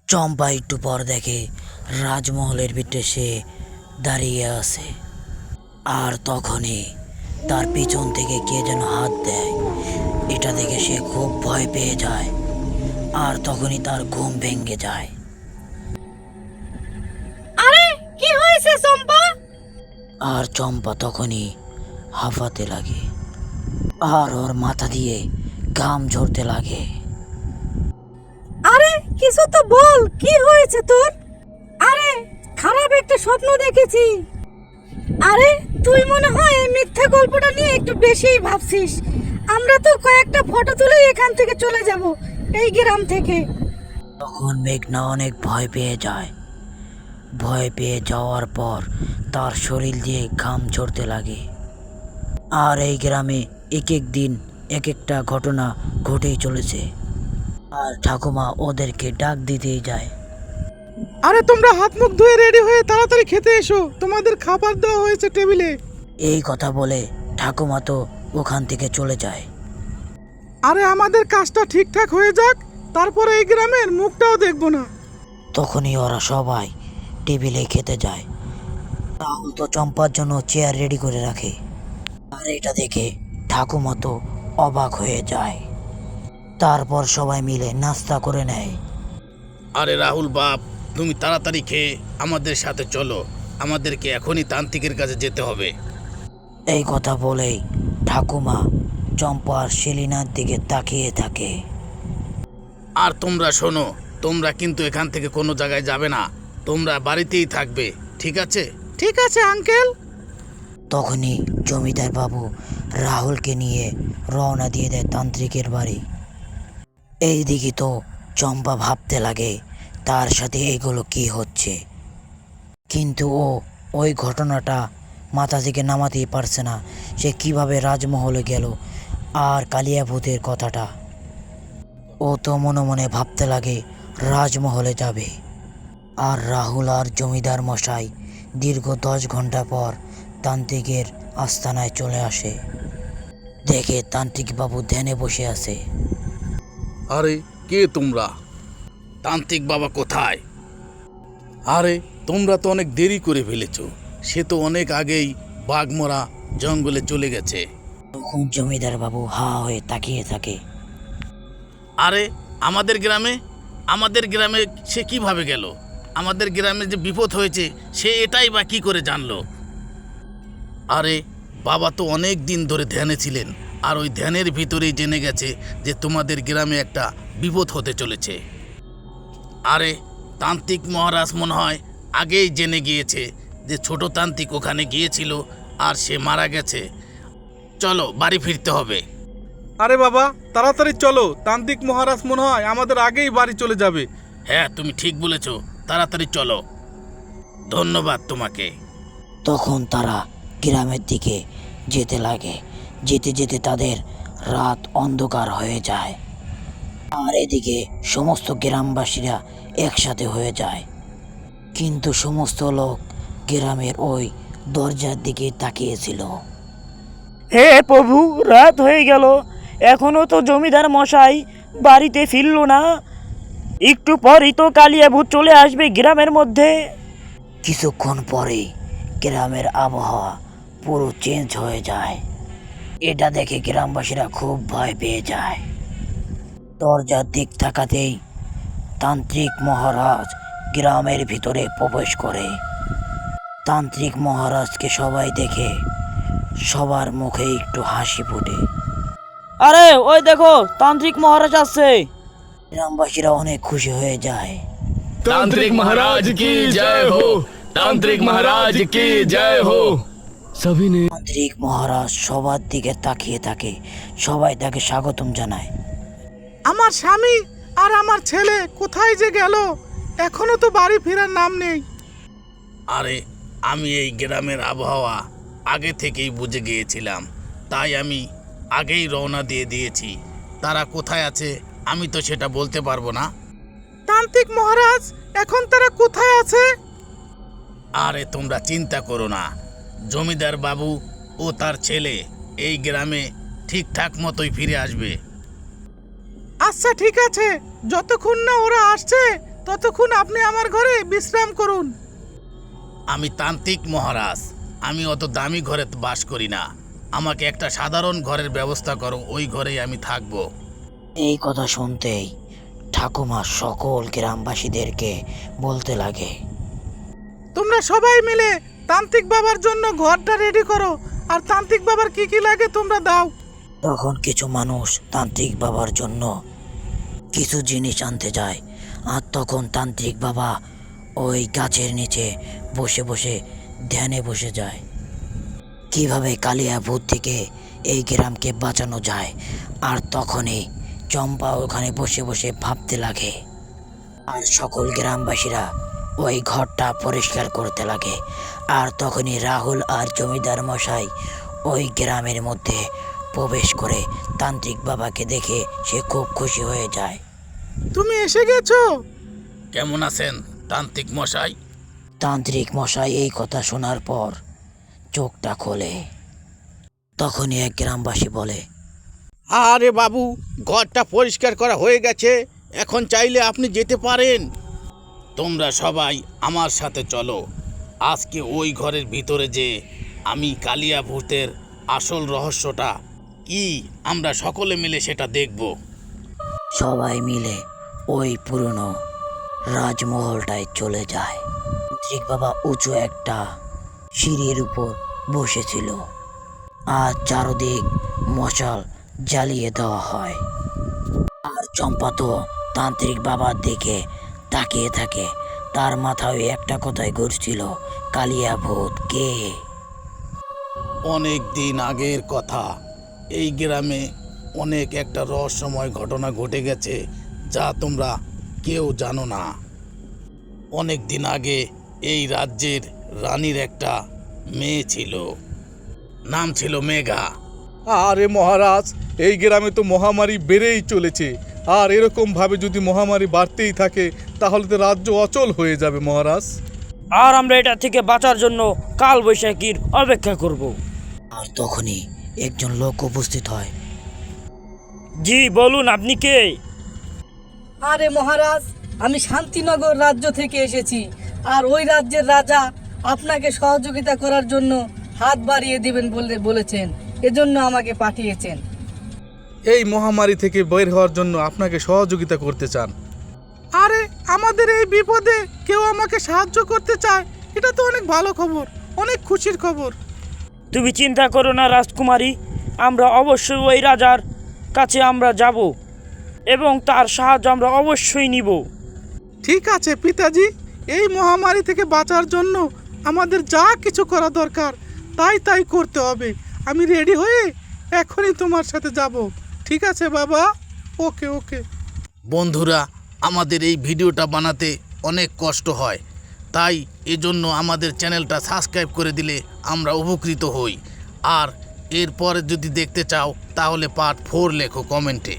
চম্পা একটু পর দেখে রাজমহলের ভিতরে সে দাঁড়িয়ে আছে। আর তখনই তার পিছন থেকে কে যেন হাত দেয়। এটা দেখে সে খুব ভয় পেয়ে যায়। আর তখনই তার ঘুম ভেঙে যায়। আরে কি হয়েছে চম্পা? আর চম্পা তখনই হাঁফাতে লাগে আর ওর মাথা দিয়ে ঘাম ঝরতে লাগে। আরে কিছু তো বল, কি হয়েছে তোর? আরে খারাপ একটা স্বপ্ন দেখেছি। আরে তুই মনে হয় এই মিথ্যা গল্পটা নিয়ে একটু বেশিই ভাবছিস। আমরা তো কয়েকটা ফটো তুলে এখান থেকে চলে যাব, এই গ্রাম থেকে। তখন মেঘনা অনেক ভয় পেয়ে যায়। ভয় পেয়ে যাওয়ার পর তার শরীর দিয়ে ঘাম ঝরতে লাগে। আর এই গ্রামে এক এক দিন এক একটা ঘটনা ঘটেই চলেছে। আর ঠাকুমা ওদেরকে ডাক দিতেই যায়। আরে তোমরা হাত মুখ ধুয়ে রেডি হয়ে তাড়াতাড়ি খেতে এসো, তোমাদের খাবার দেওয়া হয়েছে টেবিলে। এই কথা বলে ঠাকুমা তো ওখান থেকে চলে যায়। আরে আমাদের কাজটা ঠিকঠাক হয়ে যাক, তারপরে এই গ্রামের মুখটাও দেখবো না। তখনই ওরা সবাই টেবিলে খেতে যায়। রাহুল তো চম্পার জন্য চেয়ার রেডি করে রাখে। আর এটা দেখে ঠাকুমা তো অবাক হয়ে যায়। তারপর সবাই মিলে নাস্তা করে নেয়। আরে রাহুল বাপ, তুমি তাড়াতাড়ি খেয়ে আমাদের সাথে চলো, আমাদেরকে এখনই তান্ত্রিকের কাছে যেতে হবে। এই কথা বলেই ঠাকুমা চম্পার সেলিনার দিকে তাকিয়ে থাকে। আর তোমরা শোনো, তোমরা কিন্তু এখান থেকে কোনো জায়গায় যাবে না, তোমরা বাড়িতেই থাকবে, ঠিক আছে? ঠিক আছে আঙ্কেল। তখনই জমিদার বাবু রাহুলকে নিয়ে রওনা দিয়ে দেয় তান্ত্রিকের বাড়ি। এইদিকে তো চম্পা ভাবতে লাগে তার সাথে এগুলো কি হচ্ছে। কিন্তু ও ওই ঘটনাটা মাথা থেকে নামাতেই পারছে না। সে কিভাবে রাজমহলে গেল আর কালিয়া ভূতের কথাটা। ও তো মনে মনে ভাবতে লাগে রাজমহলে যাবে। আর রাহুল আর জমিদার মশাই দীর্ঘ 10 ঘন্টা পর তান্ত্রিকের আস্তানায় চলে আসে। দেখে তান্ত্রিক বাবু ধ্যানে বসে আছে। আরে কে তোমরা? তান্ত্রিক বাবা কোথায়? আরে তোমরা তো অনেক দেরি করে ফেলেছো, সে তো অনেক আগেই বাঘমরা জঙ্গলে চলে গেছে। তখন জমিদার বাবু হা হয়ে তাকিয়ে থাকে। আরে আমাদের গ্রামে সে কিভাবে গেল? আমাদের গ্রামে যে বিপদ হয়েছে সে এটাই বা কি করে জানলো? আরে বাবা তো অনেক দিন ধরে ধ্যানে ছিলেন, আর ওই ধ্যানের ভিতরেই জেনে গেছে যে তোমাদের গ্রামে একটা বিপদ হতে চলেছে। আরে তান্ত্রিক মহারাজ মনে হয় আগেই জেনে গিয়েছে যে ছোট তান্ত্রিক ওখানে গিয়েছিল আর সে মারা গেছে। চলো বাড়ি ফিরতে হবে। আরে বাবা তাড়াতাড়ি চলো, তান্ত্রিক মহারাজ মনে হয় আমাদের আগেই বাড়ি চলে যাবে। হ্যাঁ তুমি ঠিক বলেছো, তাড়াতাড়ি চলো। ধন্যবাদ তোমাকে। তখন তারা গ্রামের দিকে যেতে লাগে। যেতে যেতে তাদের রাত অন্ধকার হয়ে যায়। আর এদিকে সমস্ত গ্রামবাসীরা একসাথে হয়ে যায়। কিন্তু সমস্ত লোক গ্রামের ওই দরজার দিকে তাকিয়েছিল। হে প্রভু, রাত হয়ে গেল, এখনো তো জমিদার মশাই বাড়িতে ফিরল না। একটু পরই তো কালিয়া ভূত চলে আসবে গ্রামের মধ্যে। কিছুক্ষণ পরেই গ্রামের আবহাওয়া পুরো চেঞ্জ হয়ে যায়। এটা দেখে গ্রামবাসীরা খুব ভয় পেয়ে যায়। দরজার দিক তাকাতেই তান্ত্রিক মহারাজ গ্রামের ভিতরে প্রবেশ করে। তান্ত্রিক মহারাজকে সবাই দেখে সবার মুখে একটু হাসি ফোটে। আরে ওই দেখো, তান্ত্রিক মহারাজ আসছে। গ্রামবাসীরা অনেক খুশি হয়ে যায়। तांत्रिक महाराज की जय हो, तांत्रिक महाराज की जय हो। सभी ने তান্ত্রিক মহারাজ সবার দিকে তাকিয়ে থাকে। সবাই তাকে স্বাগতম জানায়। আমার স্বামী আর আমার ছেলে কোথায় যে গেল, এখনো তো বাড়ি ফেরার নাম নেই। আরে আমি এই গ্রামের আবহাওয়া আগে থেকেই বুঝে গিয়েছিলাম, তাই আমি আগেই রওনা দিয়ে দিয়েছি। তারা কোথায় আছে আমি তো সেটা বলতে পারবো না। তান্ত্রিক মহারাজ এখন তারা কোথায় আছে? আরে তোমরা চিন্তা করো না, জমিদার বাবু ও তার ছেলে এই গ্রামে ঠিকঠাক মতোই ফিরে আসবে। আচ্ছা ঠিক আছে, যতক্ষণ না ওরা আসছে ততক্ষণ আপনি আমার ঘরে বিশ্রাম করুন। আমি তান্ত্রিক মহারাজ, আমি অত দামি ঘরে বাস করি না। আমাকে একটা সাধারণ ঘরের ব্যবস্থা করো, ওই ঘরেই আমি থাকবো। এই কথা শুনতেই ঠাকুমা সকল গ্রামবাসীদেরকে বলতে লাগে। তোমরা সবাই মিলে তান্ত্রিক বাবার জন্য ঘরটা রেডি করো, আর তান্ত্রিক বাবার কি কি লাগে তোমরা দাও। তখন কিছু মানুষ তান্ত্রিক বাবার জন্য কিছু জিনিস আনতে যায়, আর তখন তান্ত্রিক বাবা ওই গাছের নিচে বসে বসে ধ্যানে বসে যায় কিভাবে কালিয়া ভূত থেকে এই গ্রামকে বাঁচানো যায়। আর তখনই চম্পা ওখানে বসে বসে ভাবতে লাগে, আর সকল গ্রামবাসীরা ওই ঘরটা পরিষ্কার করতে লাগে। আর তখনই রাহুল আর জমিদার মশাই ওই গ্রামের মধ্যে প্রবেশ করে তান্ত্রিক বাবাকে দেখে সে খুব খুশি হয়ে যায়। তুমি এসে গেছো? কেমন আছেন তান্ত্রিক মশাই? তান্ত্রিক মশাই এই কথা শোনার পর চোখটা খোলে। তখনই এক গ্রামবাসী বলে, আরে বাবু, ঘরটা পরিষ্কার করা হয়ে গেছে, এখন চাইলে আপনি যেতে পারেন। তোমরা সবাই আমার সাথে চলো, আজকে ওই ঘরের ভিতরে যে আমি কালিয়া ভূতের আসল রহস্যটা কি আমরা সকলে মিলে সেটা দেখব। সবাই মিলে ওই পুরনো রাজমহলটায় চলে যায়। তান্ত্রিক বাবা উঁচু একটা সিঁড়ির উপর বসেছিল, আর চারদিক মশাল জ্বালিয়ে দেওয়া হয়। আর চম্পা তো তান্ত্রিক বাবার দিকে তাকিয়ে থাকে, তার মাথায় একটা কথাই ঘুরছিল, কালিয়া ভূত কে? অনেক দিন আগের কথা, এই গ্রামে অনেক একটা রহস্যময় ঘটনা ঘটে গেছে যা তোমরা কেউ জানো না। অনেক দিন আগে এই রাজ্যের রানীর একটা মেয়ে ছিল, নাম ছিল মেঘা। আরে মহারাজ, এই গ্রামে তো মহামারী বেড়েই চলেছে, আর এরকম ভাবে যদি মহামারী বাড়তেই থাকে তাহলে তো রাজ্য অচল হয়ে যাবে মহারাজ। আর আমরা এটা থেকে বাঁচার জন্য কাল বৈশাখীর অপেক্ষা করব। আর তখনই একজন লোক উপস্থিত হয়। জি বলুন, আপনি কে? আরে মহারাজ, আমি শান্তিনগর রাজ্য থেকে এসেছি, আর ওই রাজ্যের রাজা আপনাকে সহযোগিতা করার জন্য হাত বাড়িয়ে দিবেন বলেছেন, এজন্য আমাকে পাঠিয়েছেন। এই মহামারী থেকে বের হওয়ার জন্য আপনাকে সহযোগিতা করতে চান। আরে আমাদের এই বিপদে কেউ আমাকে সাহায্য করতে চায়, এটা তো অনেক ভালো খবর, অনেক খুশির খবর। তুমি চিন্তা করো না রাজকুমারী, আমরা অবশ্যই ওই রাজার কাছে আমরা যাব এবং তার সাহায্য আমরা অবশ্যই নিব। ঠিক আছে পিতাজি, এই মহামারী থেকে বাঁচার জন্য আমাদের যা কিছু করা দরকার তাই করতে হবে। আমি রেডি হয়ে এখনই তোমার সাথে যাব। ঠিক আছে বাবা, ওকে ওকে। বন্ধুরা, আমাদের এই ভিডিওটা বানাতে অনেক কষ্ট হয়, তাই এজন্য আমাদের চ্যানেলটা সাবস্ক্রাইব করে দিলে আমরা উপকৃত হই। আর এরপরে যদি দেখতে চাও তাহলে পার্ট 4 লেখো কমেন্টে।